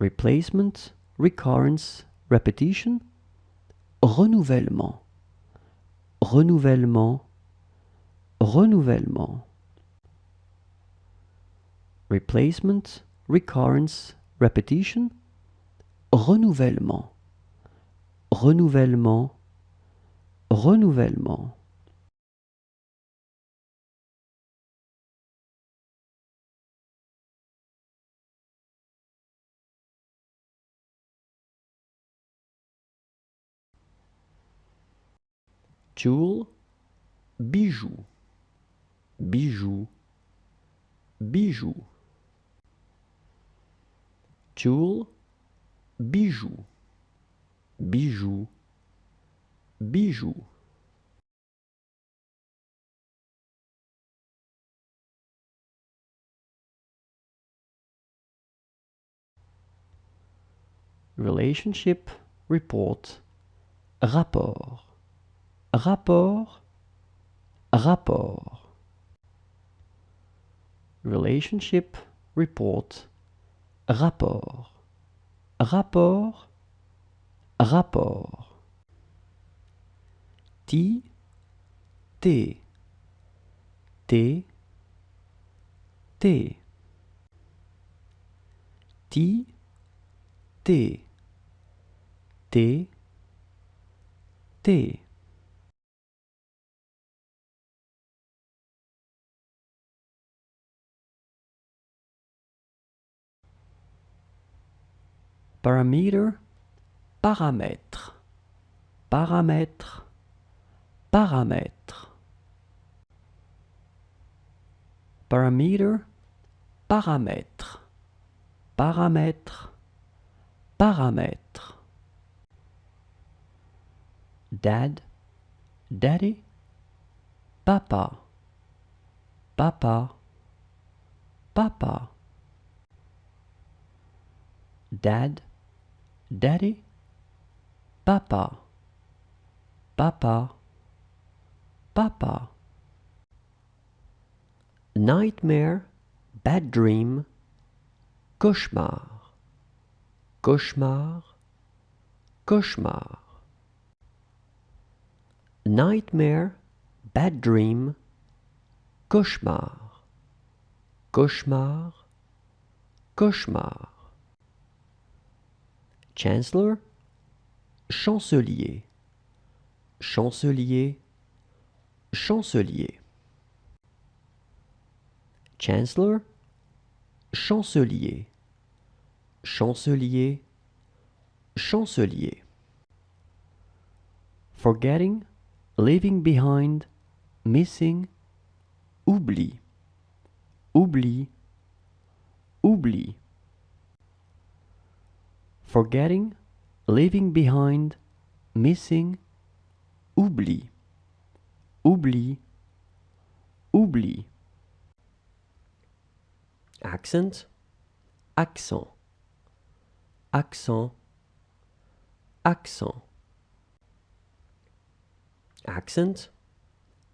replacement, recurrence, repetition, renouvellement, renouvellement, renouvellement. Replacement, recurrence, repetition, renouvellement, renouvellement, renouvellement. Tool, bijou, bijou, bijou. Tool, bijou, bijou, bijou. Relationship, report, rapport, rapport, rapport. Relationship, report, rapport, rapport, rapport. T, T, T, T. T, T, T, T. Parameter, paramètre, paramètre, paramètre. Parameter, paramètre, paramètre, paramètre. Dad, daddy, papa, papa, papa. Dad, daddy, papa, papa, papa. Nightmare, bad dream, cauchemar, cauchemar, cauchemar. Nightmare, bad dream, cauchemar, cauchemar, cauchemar. Chancellor, chancelier, chancelier, chancelier. Chancellor, chancelier, chancelier, chancelier. Forgetting, leaving behind, missing, oubli, oubli, oubli. Forgetting, leaving behind, missing, oubli, oubli, oubli. Accent, accent, accent, accent. Accent,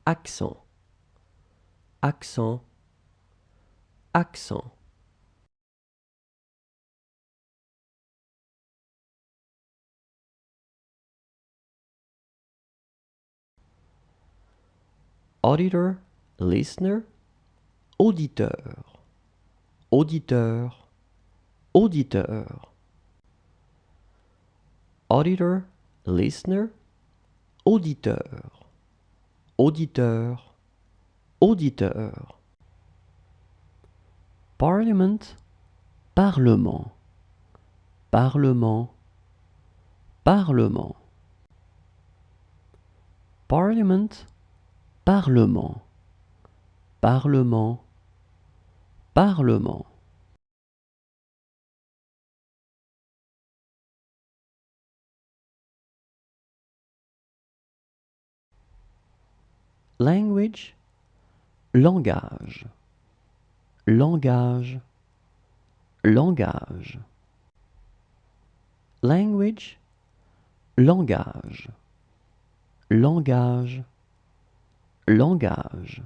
accent, accent, accent. Auditor, listener, auditeur, auditeur, auditeur. Auditor, listener, auditeur, auditeur, auditeur. Parliament, parlement, parlement, parlement. Parliament, parlement, parlement, parlement. Language, langage, langage, langage. Language, langage, langage, langage.